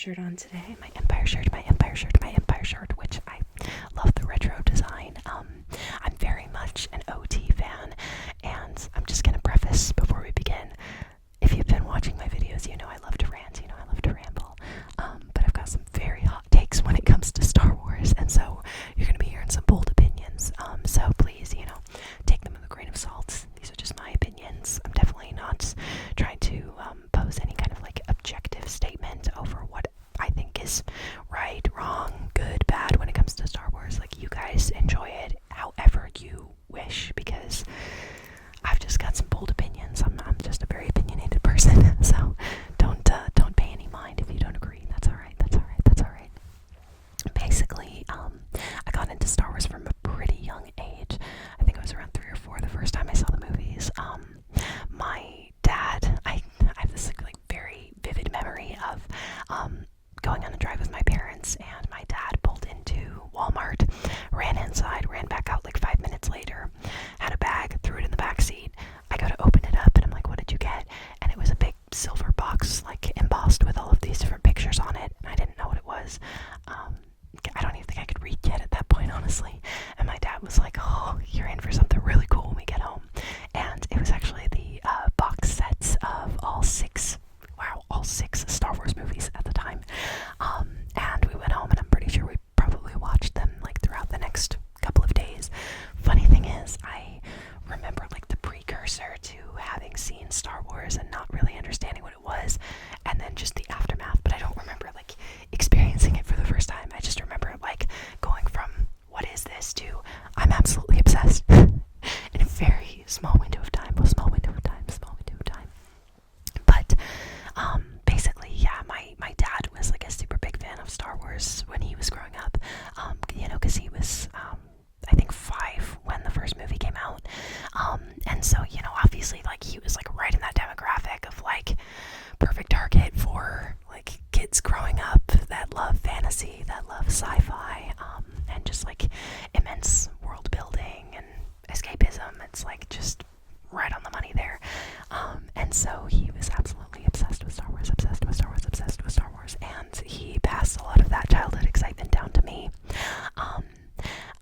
shirt on today. My Empire shirt, which I love the retro design. I'm very much an OT fan, and I'm just gonna preface before we begin. If you've been watching my videos, you know I love to rant, you know I love to ramble. But I've got some very hot takes when it comes to Star Wars, and so you're gonna be hearing some bold opinions. So please, take them with a grain of salt. These are just my opinions. I'm definitely not trying to pose any kind of objective statement over what I think is right, wrong, good, bad when it comes to Star Wars. You guys enjoy it however you wish, because I've just got some bold opinions. I'm just a very opinionated person, so don't pay any mind if you don't agree. That's all right. Basically, I got into Star Wars from a pretty young age. I think I was around 3 or 4 the first time I saw the movies. My dad, I have this very vivid memory of going on a drive with my parents, and my dad pulled into Walmart, ran inside, ran back out 5 minutes later, had a bag, threw it in the back seat. I go to open it up, and I'm like, "What did you get?" And it was a big silver box, embossed with all of these different pictures on it, and I didn't know what it was. I don't even think I could read yet at that point, honestly. And my dad was like, "Oh, you're in for something really cool when we get home." And it was actually the box sets of all six Star Wars movies at the time. And we went home, and I'm pretty sure we probably watched them throughout the next couple of days. Funny thing is, I remember the precursor to having seen Star Wars and not really understanding what it was, and then just the aftermath, but I don't remember experiencing it for the first time. I just remember going from "what is this" to "I'm absolutely obsessed" in a very small window of time. But basically, yeah, my dad was a super big fan of Star Wars when he was growing up, because he was I think 5 when the first movie came out, and so obviously he was right in that demographic of perfect target for kids growing up that love fantasy, that love sci-fi, and just immense world building and escapism. It's just right on the money there. And so he was absolutely obsessed with Star Wars, and he passed a lot of that childhood excitement down to me.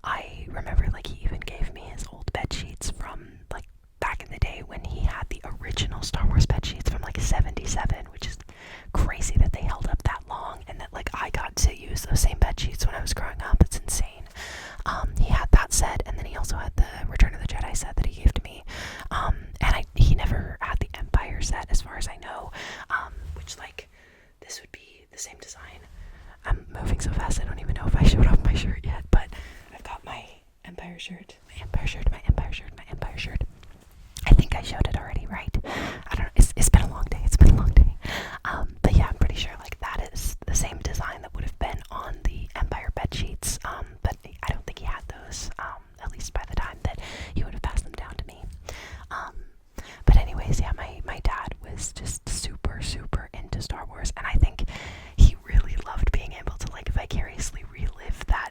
I remember he even gave me his old bed sheets from back in the day when he had the original Star Wars bed sheets from 77, which is crazy that they held up that long, and that I got to use those same bed sheets when I was growing up. It's insane. He had that set, and then he also had the Return of the Jedi set that he gave to me. And he never had the Empire set, as far as I know, which this would be the same design. I'm moving so fast I don't even know if I showed off my shirt yet, but I've got my Empire shirt. I think I showed it already, right? I don't know. It's been a long day. But yeah, I'm pretty sure that is the same design that would have been on the Empire bed sheets. But I don't think he had those, at least by the time that he would have passed them down to me. But anyways, yeah, my dad was just super into Star Wars, and I think he really loved being able to vicariously relive that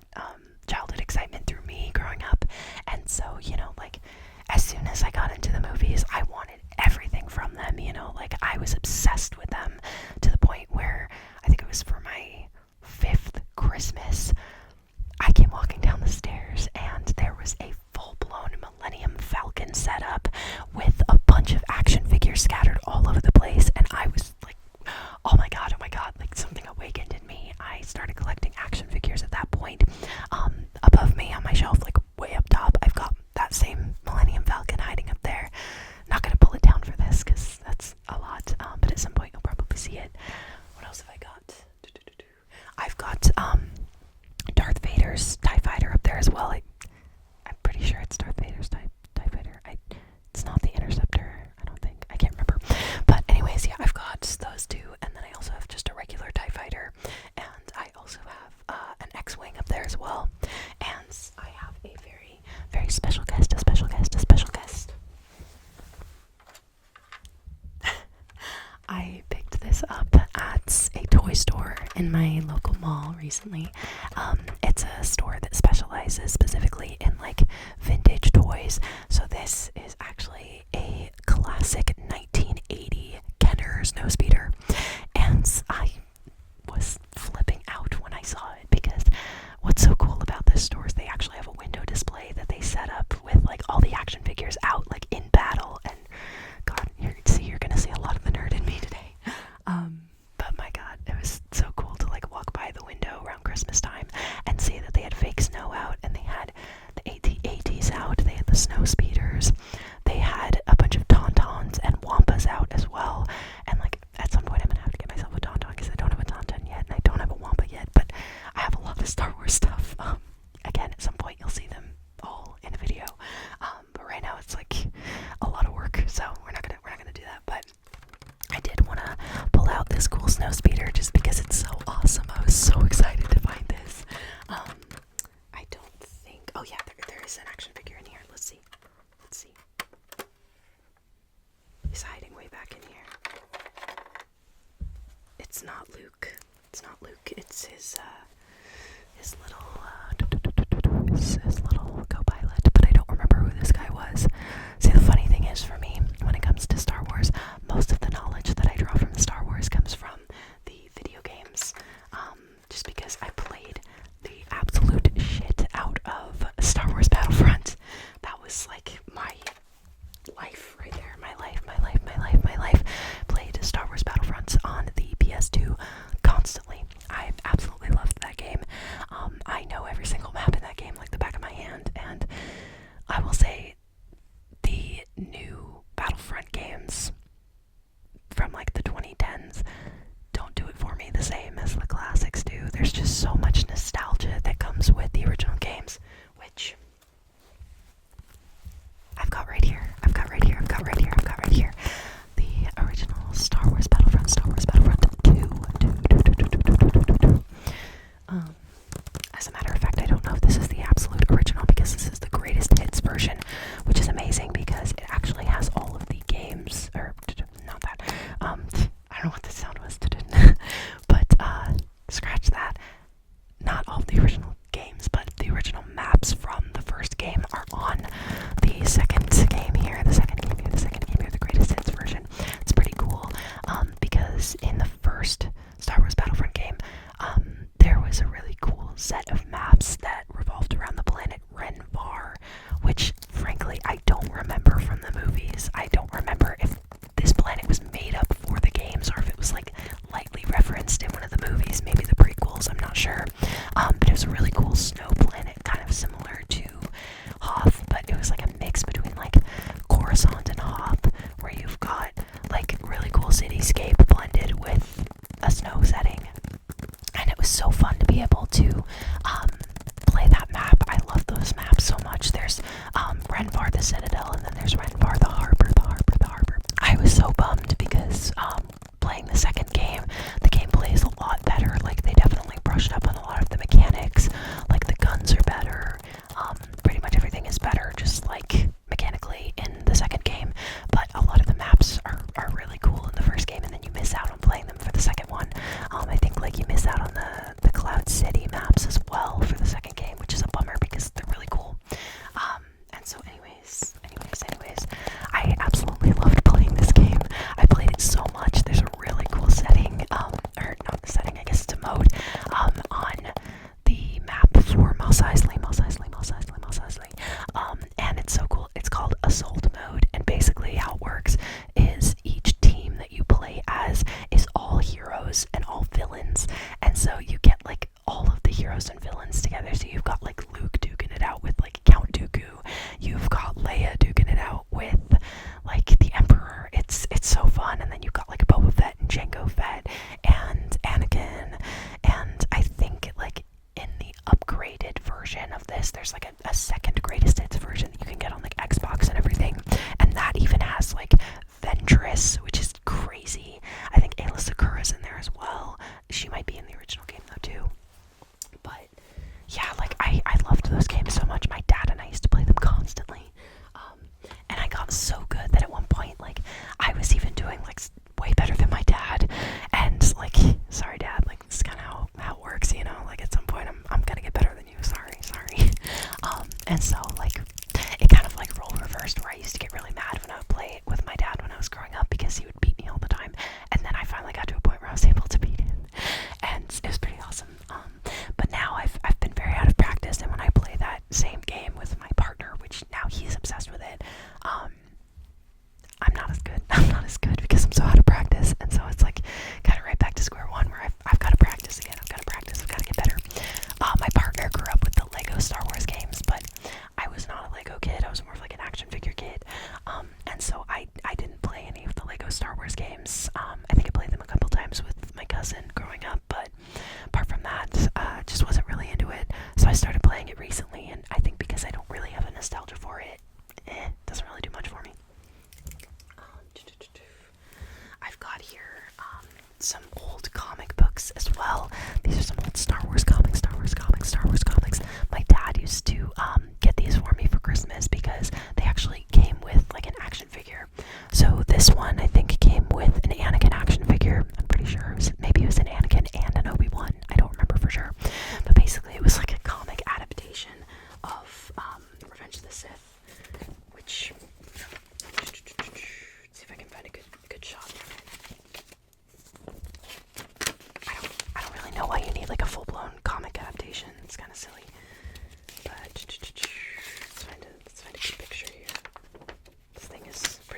childhood excitement through me growing up. And so, as soon as I got into the movies, I wanted everything from them, I was obsessed with them, to the point where I think it was for my 5th Christmas, I came walking down the stairs, and there was a full-blown Millennium Falcon setup with a bunch of action figures scattered all over the place, and I was oh my god, something awakened in me. I started collecting action figures at that point. Above me on my shelf, way up top, I've got that same Millennium Falcon hiding up there. Not gonna pull it down for this, because that's a lot, but at some point you'll probably see it. What else have I got? I've got Darth Vader's TIE Fighter up there as well. I'm pretty sure it's Darth Vader's TIE Fighter. It's not the Interceptor, I don't think. I can't remember. But anyways, yeah, I've got those two, and then I also have just a regular TIE Fighter, and I also have an X-Wing up there as well. And I have a very, very special guest, I picked this up at a toy store in my local mall recently. It's a store that specializes specifically in vintage toys. So this is actually a classic 1980 Kenner snowspeeder, and I was the Star Wars stuff. Again, at some point you'll see them all in a video. But right now it's like a lot of work, so we're not gonna do that. But I did want to pull out this cool snow speeder just because it's so awesome. I was so excited to find this. I don't think. Oh yeah, there is an action figure in here. Let's see. He's hiding way back in here. It's not Luke. It's his little co-pilot. But I don't remember who this guy was. See, the funny thing is for me, when it comes to Star Wars, most of the knowledge that I draw from Star Wars comes from the video games. Just because I played the absolute shit out of Star Wars Battlefront. That was like my life right there. My life. Played Star Wars Battlefront on the PS2 constantly. I absolutely loved that game. I know every single map in that game like the back of my hand, and I will say the new Battlefront games from like the 2010s don't do it for me the same as the classics do. There's just so much nostalgia that comes with the original games, which I've got right here. The original Star Wars Battlefront 2. As a matter of fact, I don't know if this is the absolute original because this is the greatest hits version, which is amazing because it actually has all of the games, or not that, I don't know what the sound was, but scratch that. Not all of the original games, but the original maps from the first game are on the second game here, the greatest hits version. It's pretty cool, because in the first Star Wars Battlefront game, there was a really cool set of maps that revolved around the planet Renvar, which frankly I don't remember from the movies. I don't remember if this planet was made up for the games or if it was like lightly referenced in one of the movies, maybe the prequels, I'm not sure. But it was a really cool snow planet, kind of similar to Hoth, but it was like a mix between like Coruscant and Hoth, where you've got like really cool cityscape blended with a snow setting. And it was so fun to be able to play that map. I love those maps so much. There's Renvar the Citadel, and then there's Renvar the Harbor. I was so bummed because playing the second game, the gameplay is a lot better. Like, they definitely brushed up on a lot of the mechanics. Like, the guns are better. Pretty much everything is better, just like mechanically in the second game. But a lot of the maps are really cool in the first game, and then you miss out on playing them for the second one. I think like you miss out on the Cloud City maps as well for the second game, which is a bummer because they're really cool. And so anyways, I absolutely loved playing this game. I played it so much. There's a really cool setting, or not the setting, I guess it's a mode, on the map for Mos Eisley. And it's so cool. It's called Assault Mode, and basically how it works is each team that you play as is all heroes and all villains, and so you get like all of the heroes and villains together. So you've got like Luke duking it out with like Count Dooku, you've got Leia duking it out with like the Emperor. It's so fun. And then you've got like Boba Fett and Jango Fett and Anakin, and I think like in the upgraded version of this, there's like a second greatest hits version that you can get on like Xbox and everything, and that even has like Ventress, which is crazy. I think Ayla Secura's in there as well. She might be in the original game though too. But yeah, like I loved those games so much. My dad and I used to play them constantly, and I got so good that at one point, like, I was even doing like way better than my dad. And like, sorry dad, like this is kind of how it works, you know, like at some point I'm gonna get better than you. Sorry. And so like it kind of like role reversed, where I used to get really mad when I would play it with my dad when I was growing up because he would beat me all the time, and then I finally got to a point where I was able to beat him, and it was pretty awesome. But now I've been very out of practice, and when I play that same game with my partner, which now he's obsessed with it, I'm not as good because I'm so out of practice. And so it's like kind of right back to square one, where I've got to practice again. I've got to get better. My partner grew up with the Lego Star Wars games, but I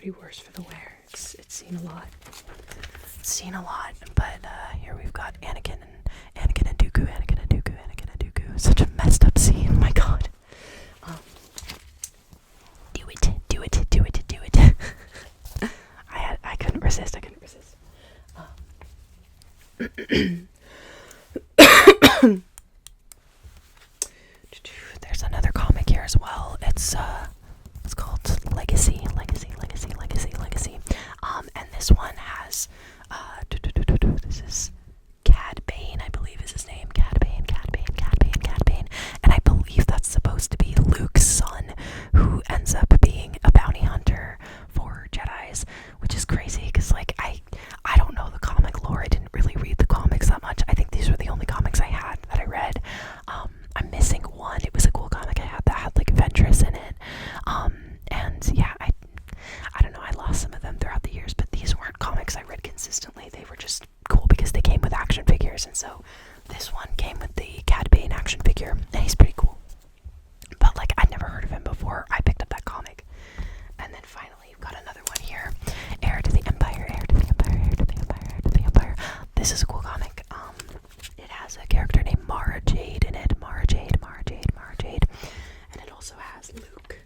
pretty worse for the wear. It's seen a lot. It's seen a lot. But here we've got Anakin and Dooku, Anakin and Dooku, Anakin and Dooku. Such a messed up scene. Oh my god. Do it. I couldn't resist. There's another comic here as well. It's called Legacy. And this one has this is Cad Bane, I believe is his name. Cad Bane. And I believe that's supposed to be Luke's son, who ends up being a bounty hunter for Jedis, which is crazy because like I don't know the comic lore. I didn't really read the comics that much. I think these were the only comics I had that I read. I'm missing one. It was a cool comic I had that had like Ventress in it. And yeah, I don't know, I lost some of them throughout the years, but these weren't comics I read consistently. They were just cool because they came with action figures, and so this one came with the Cad Bane action figure, and he's pretty cool. But like, I'd never heard of him before I picked up that comic. And then finally, you've got another one here, Heir to the Empire. This is a cool comic. It has a character named Mara Jade in it. Mara Jade. And it also has Luke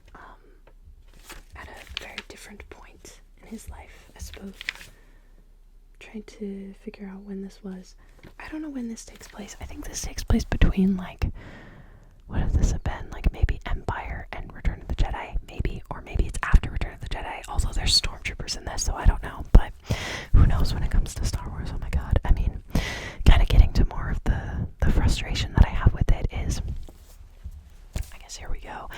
at a very different point in his life, I suppose. Trying to figure out when this was. I don't know when this takes place. I think this takes place between, like, what would this have been? Like, maybe Empire and Return of the Jedi, maybe. Or maybe it's after Return of the Jedi. Also, there's stormtroopers in this, so I don't know. But who knows when it comes to Star Wars? Oh my god. I mean, kind of getting to more of the frustration that I have with it is, I guess here we go.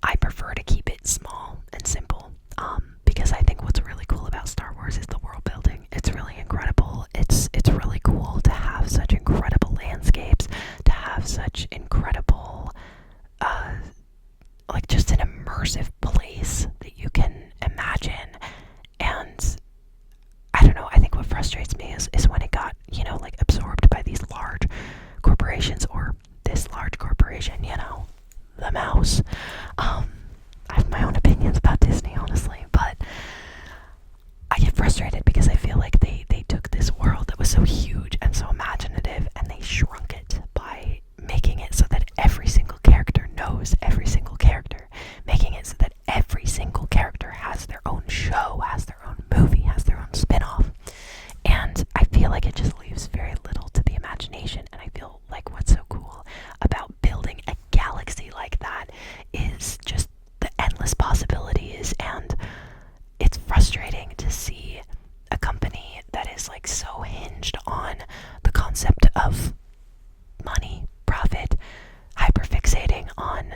I prefer to keep it small and simple, because I think what's really cool about Star Wars is the world building. It's really incredible. It's really cool to have such incredible landscapes, to have such incredible, like just an immersive place that you can imagine. And I don't know, I think what frustrates me is when it got, like absorbed by these large corporations, or this large corporation, the mouse. I have my own opinions about Disney, honestly, but I get frustrated because I feel like they took this world that was so huge and so imaginative, and they shrunk it by making it so that every single character knows every single character, making it so that every single character has their own show, has their own movie, has their own spin-off. And I feel like it just leaves very little to the imagination, and I feel like what's so cool about building a galaxy like that is just the endless possibilities. And it's frustrating to see a company that is like so hinged on the concept of money, profit, hyperfixating on,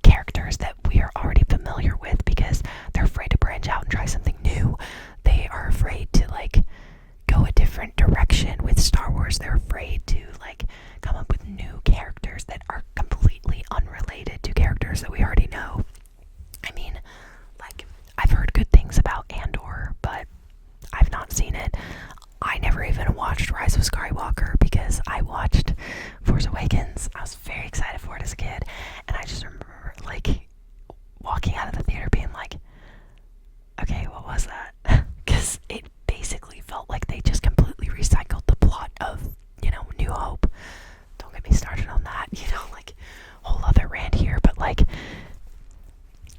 characters that we are already familiar with, because they're afraid to branch out and try something new. They are afraid to like go a different direction with Star Wars. They're afraid to like come up with new characters that are completely unrelated to characters that we already know. I mean, like, I've heard good things about Andor, but I've not seen it. I never even watched Rise of Skywalker because I watched Force Awakens. I was very excited for it as a kid, and I just remember like walking out of the theater being like, okay, what was that? Because it basically felt like they just completely recycled the plot of, New Hope. Don't get me started on that, like, whole other rant here, but like,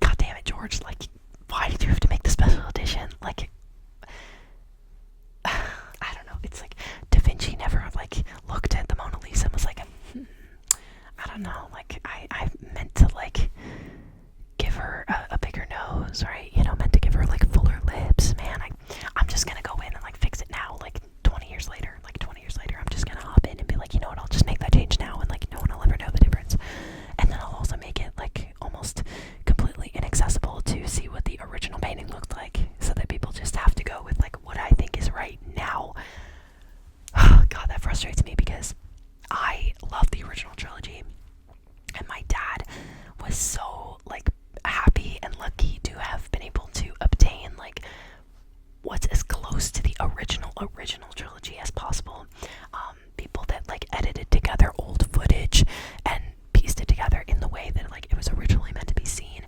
god damn it, George, like, why did you have to make the special edition? Like, I don't know, it's like, Da Vinci never, like, looked at the Mona Lisa and was like, I don't know, like, I meant to, like, give her a bigger nose, right? Meant to give her, like, fuller lips. Man, I'm just gonna go in and, like, fix it now, like, 20 years later, I'm just gonna hop in and be like, you know what, I'll just make that change now, and, like, no one will ever know the difference. And then I'll also make it, like, almost completely inaccessible to see what the original painting looked like, so that people just have to go with, like, what I think is right now. God, that frustrates me because I love the original trilogy, and my dad was so, like, happy and lucky to have been able to obtain, like, what's as close to the original trilogy as possible. People that, like, edited together old footage and pieced it together in the way that, like, it was originally meant to be seen.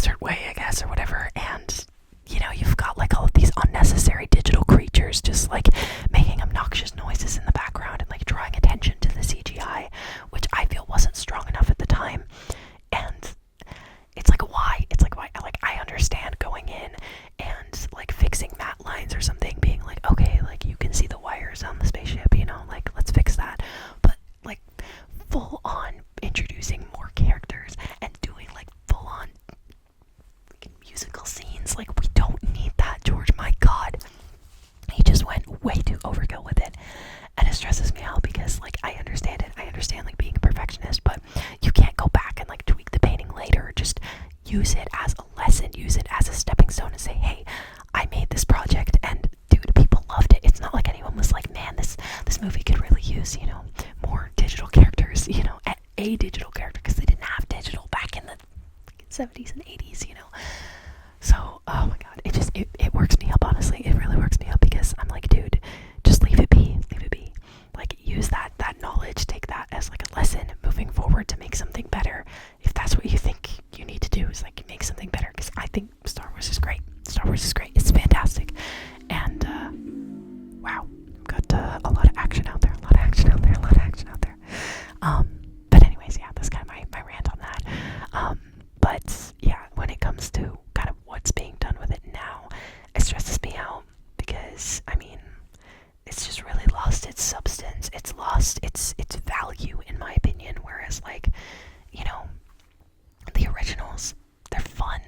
desert way, I guess, or whatever, and you've got like all of these unnecessary digital creatures just like making obnoxious noises in the background and like drawing attention to the CGI, which I feel wasn't strong enough at the time. And it's like, why? Like, I understand going in and like fixing matte lines or something, being like, okay, like you can see the wires on the spaceship, like let's fix that. But like full on introducing more characters and doing like full on musical scenes, like we don't need that, George. My God, he just went way too overkill with it, and it stresses me out because like I understand it. I understand like being a perfectionist, but you can't go back and like tweak the painting later. Just use it as a lesson, use it as a stepping stone, and say, hey, I made this project, and dude, people loved it. It's not like anyone was like, man, this movie could really use more digital characters, a digital character, because they didn't have digital back in the 70s and 80s, So, oh my God, it works me up, honestly. It really works me up because I'm like, dude, just leave it be. Like, use that knowledge, take that as like a lesson moving forward to make something better. If that's what you think you need to do, is like make something better, because I think Star Wars is great. It's fantastic. And, wow, got a lot of action out there. But anyways, yeah, that's kind of my rant on that. But yeah, when it comes to kind of what's being done with it now, it stresses me out because, I mean, it's just really lost its substance. It's lost its value, in my opinion. Whereas, like, the originals, they're fun.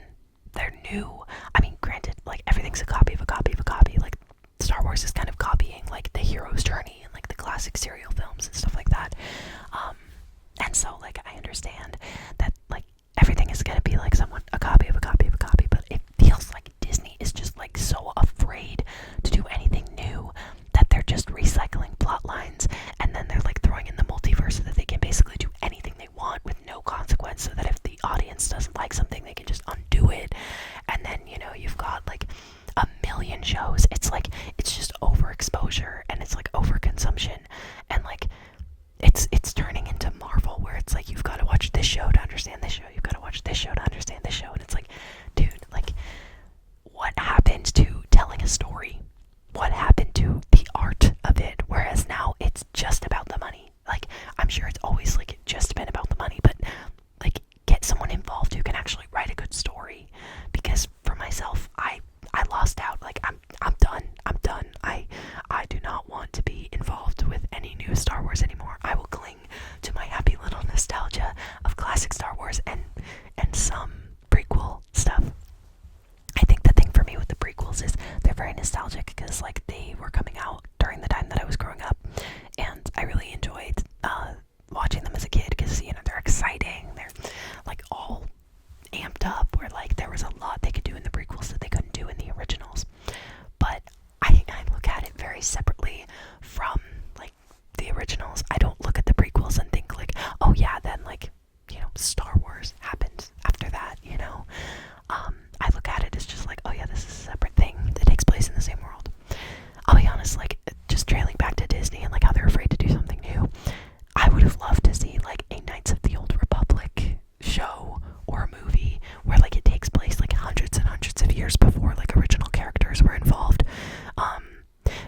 They're new. I mean, granted, like, everything's a copy of a copy of a copy. Like, Star Wars is kind of copying, like, the hero's journey and, like, the classic serial films and stuff like that. And so, like, I understand that, like, everything is gonna be, like, somewhat a copy of a copy of a copy, but it feels like Disney is just, like, so afraid to do anything new that they're just recycling plot lines, and then they're, like, throwing in the multiverse so that they can basically do anything they want with no consequence, so that if the audience doesn't like something, they can just undo it. And then, you've got, like, a million shows. It's, like, it's just overexposure, and it's, like, overconsumption, and, like, it's turning into Marvel, where it's like, you've got to watch this show to understand this show, you've got to watch this show to understand this show, and it's like, dude, like, what happened to telling a story? What happened to the art of it? Whereas now it's just about the money. Like, I'm sure it's always, like, just been about the money, but, like, get someone involved who can actually write a good story. Because for myself, I lost out. Like, I'm done. I do not want to be involved with any new Star Wars anymore. I will cling to my happy little nostalgia of classic Star Wars and some prequel stuff. I think the thing for me with the prequels is they're very nostalgic because, like, they were coming out during the time that I was growing up, and I really enjoyed watching them as a kid because, they're exciting. They're, like, all amped up, where, like, there was a lot they could do in the prequels that they couldn't do in the originals. But I look at it very separately from, like, the originals. I don't look at the prequels and think, like, oh yeah, then, like, Star Wars happened after that, I look at it as just like, oh yeah, this is a separate thing that takes place in the same world. I'll be honest, like, just trailing back to Disney and, like, how they're afraid to do something new, I would have loved to see, like, a Knights of the Old Republic show or a movie where, like, it takes place, like, hundreds and hundreds of years before, like, original characters were involved.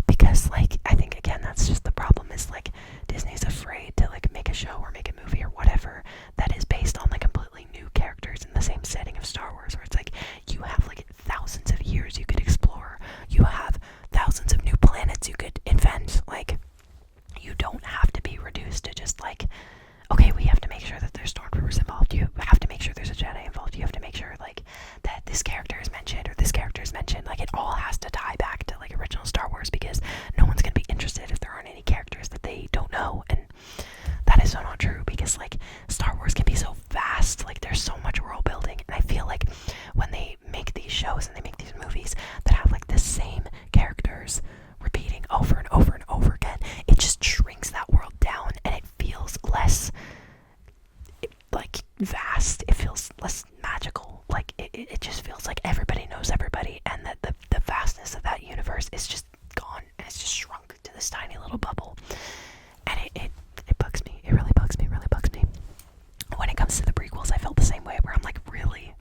Because, like, I think, again, that's just the problem, is, like, Disney's afraid to, like, make a show or make a movie or whatever that is based on, like, completely new characters in the same setting of Star Wars, where it's like, you have, like, thousands of years you could explore, you have thousands of new planets you could invent. Like, you don't have to be reduced to just, like, okay, we have to make sure that there's stormtroopers involved, you have to make sure there's a Jedi involved, you have to make sure, like, that this character is mentioned or this character is mentioned. Like, it all has to tie back to, like, original Star Wars, because no one's gonna be interested if there aren't any characters that they don't know. And that is so not true, because, like, Star Wars can be so vast. Like, there's so much world building, and I feel like when they make these shows and they make these movies that have, like, the same characters repeating over and over and over again, it just shrinks that world down, and it feels less, like, vast. It feels less magical. Like, it just feels like everybody knows everybody, and that the vastness of that universe is just gone, and it's just shrunk to this tiny little bubble. And it bugs me. It really bugs me. When it comes to the prequels, I felt the same way, where I'm like, really?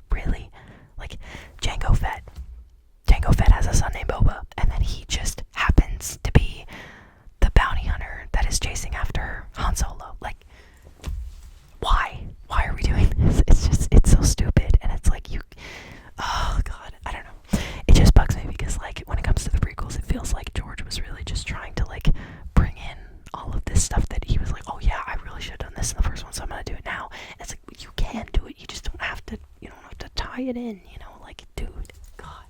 stay it in, you know, like, dude, God.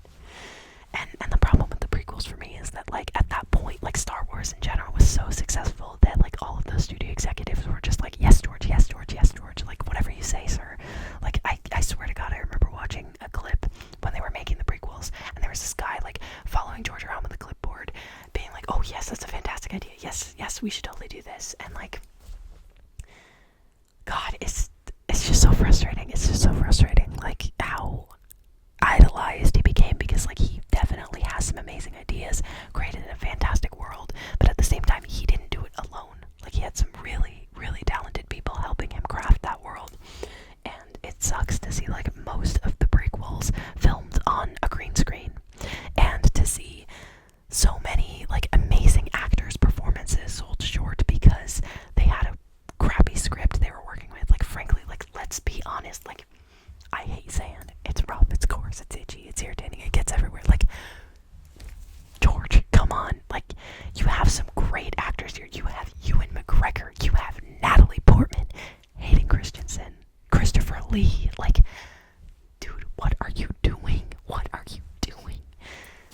And the problem with the prequels for me is that, like, at that point, like, Star Wars in general was so successful that, like, all of those studio executives were just like, yes, George, yes, George, yes, George, like, whatever you say, sir. Like, I swear to God, I remember watching a clip when they were making the prequels, and there was this guy, like, following George around with a clipboard, being like, oh, yes, that's a fantastic idea, yes, yes, we should totally do this, and, like, God, it's just so frustrating, it's just so frustrating, like, how idolized he became, because, like, he definitely has some amazing ideas, created a fantastic world, but at the same time, he didn't do it alone. Like, he had some really, really talented people helping him craft that world, and it sucks to see, like, most of the prequels filmed on a green screen, and to see so many, like, amazing actors' performances sold short because they had a crappy script they were working with. Like, frankly, like, let's be honest, like, I hate sand. It's rough, it's coarse, it's itchy, it's irritating, it gets everywhere. Like, George, come on. Like, you have some great actors here. You have Ewan McGregor, you have Natalie Portman, Hayden Christensen, Christopher Lee. Like, dude, what are you doing? What are you doing?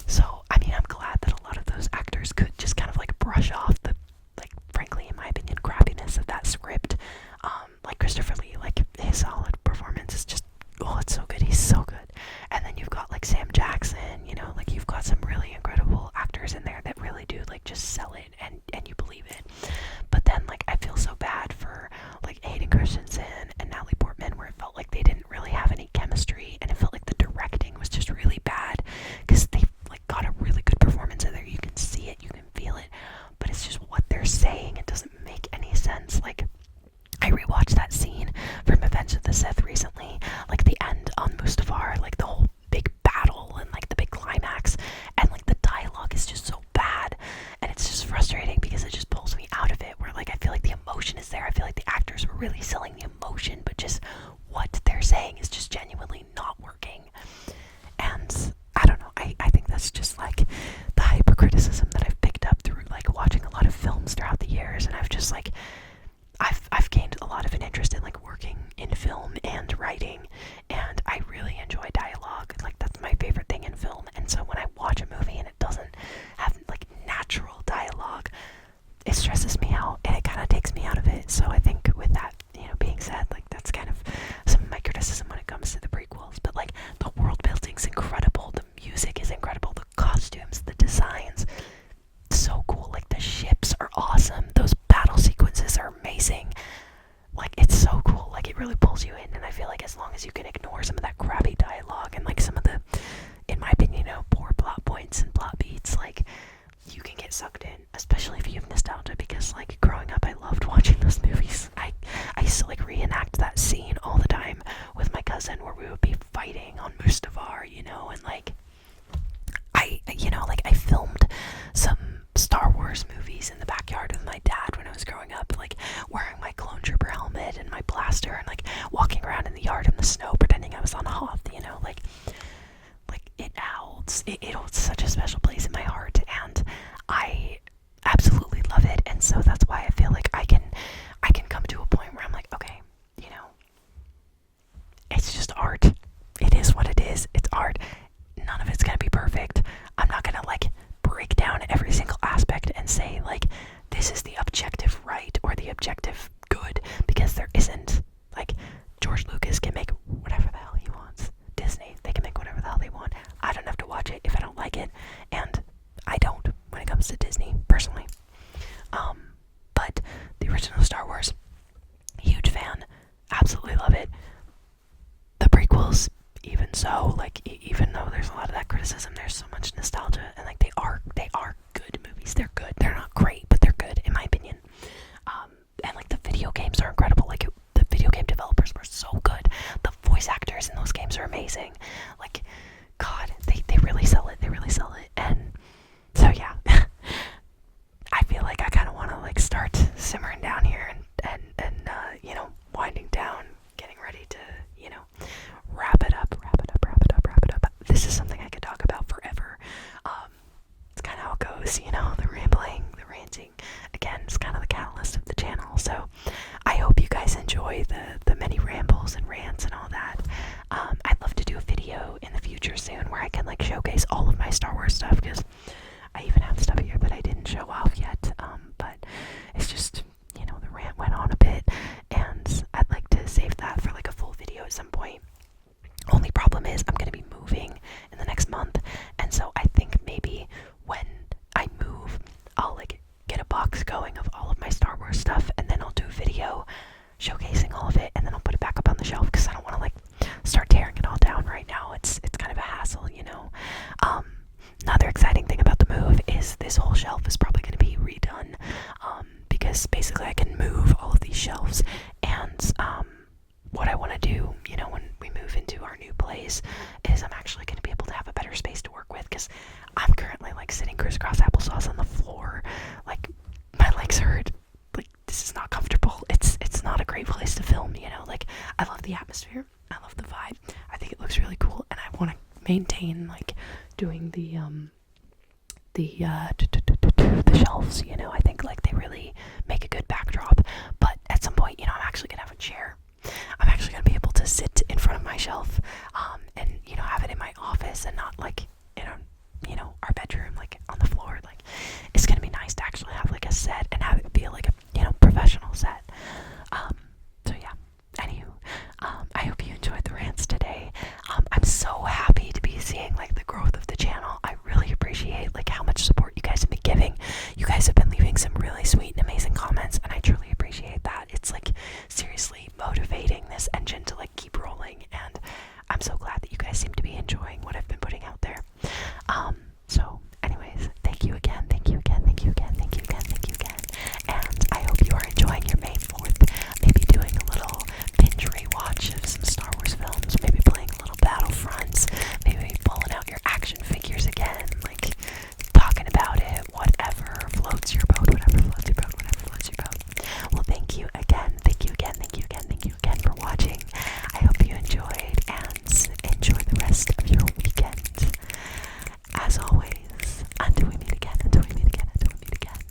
So, I mean, I'm glad that a lot of those actors could just kind of, like, brush off the, like, frankly, in my opinion, crappiness of that script. Like, Christopher Lee, like, his solid performance is just, oh, it's so good, he's so good. And then you've got, like, Sam Jackson, you know, like, you've got some really incredible actors in there that really do, like, just sell it, and you believe it. But then, like, I feel so bad for, like, Hayden Christensen and Natalie Portman, where it felt like they didn't really have any chemistry, and it felt like the directing was just really bad, because they, like, got a really good performance in there. You can see it, you can feel it, but it's just what they're saying, it doesn't make any sense. Like, I rewatched that scene from Revenge of the Sith recently, like the end on Mustafar, like the whole big battle and like the big climax, and like the dialogue is just so bad, and it's just frustrating because it just pulls me out of it, where like I feel like the emotion is there, I feel like the actors were really selling the emotion, but just what they're saying is just genuinely not working. And I don't know, I think that's just like the hypercriticism that I've picked up through like watching a lot of films throughout the years, and I've just like I've gained a lot of an interest in like working in film and writing, and I really enjoy dialogue. Like, that's my favorite thing in film. And so when I watch a movie and it doesn't have like natural dialogue, it stresses me out and it kind of takes me out of it. So I think with that, you know, being said, like, that's kind of some of my criticism when it comes to the prequels. But like, the world building's incredible, the music is incredible, the costumes, the designs, so cool. Like, the ships are awesome, those battle sequences are amazing. Like, it's so cool. Like, it really pulls you in, and I feel like as long as you can ignore some of that crappy dialogue and like some of the, in my opinion, you know, poor plot points and plot beats, like, you can get sucked in, especially if you have nostalgia, because like growing up I loved watching those movies. I used to like reenact that scene all the time with my cousin, where we would be fighting on Mustafar, you know, and like I filmed some Star Wars movies in the backyard with my dad when I was growing up, like wearing my clone trooper helmet and my blaster and like walking around in the yard in the snow pretending I was on a Hoth, you know, like it holds such a special place in my heart, and I absolutely love it. And so that's why I feel like I can come to a point where I'm like, okay, you know, it's just art. It is what it is. It's art. None of it's gonna be perfect. I'm not gonna like break down every single aspect and say like this is the objective right or the objective good, because there isn't. Like, George Lucas can make whatever the hell he wants. Disney, they can make whatever the hell they want. I don't have to watch it if I don't like it, and I don't when it comes to Disney personally. But the original Star Wars, huge fan, absolutely love it. The prequels, even so, like, even though there's a lot of that criticism, there's so much nostalgia, and like they are good movies. They're good. They're not great, but they're good in my opinion. And like the video games are incredible. Like, the video game developers were so good. The voice actors in those games are amazing. Like, God, they really sell it. They really sell it. And so yeah, I feel like I kind of want to like start simmering down here and you know, winding down, getting ready to, you know, wrap it up. This is something I could talk about forever. It's kind of how it goes, you know, the rambling, the ranting. Again, it's kind of the catalyst of the channel. So I hope you guys enjoy the many rambles and rants and all that. I'd love to do a video future soon where I can like showcase all of my Star Wars stuff, because I even have stuff here that I didn't show off yet. But it's just, the rant went on a bit, and I'd like to save that for like a full video at some point. Only problem is I'm gonna be moving in the next month, and so I think maybe when I move, I'll like get a box going of all of my Star Wars stuff, and then I'll do a video showcasing all of it, and then I'll put it back up on the shelf, because I don't want to like start tearing it all down right now. It's kind of a hassle. Another exciting thing about the move is this whole shelf is probably going to be redone, because basically I can move all of these shelves, and what I want to do, when we move into our new place, is I'm actually going to be able to have a better space to work with, because I'm currently like sitting crisscross applesauce on the floor, like my legs hurt, like this is not comfortable. It's not a great place to film, like I love the atmosphere, I love the vibe, I think it looks really cool, and I want to maintain like doing the shelves, I think like they really make a good backdrop. But at some point, I'm actually gonna have a chair. I'm actually gonna be able to sit in front of my shelf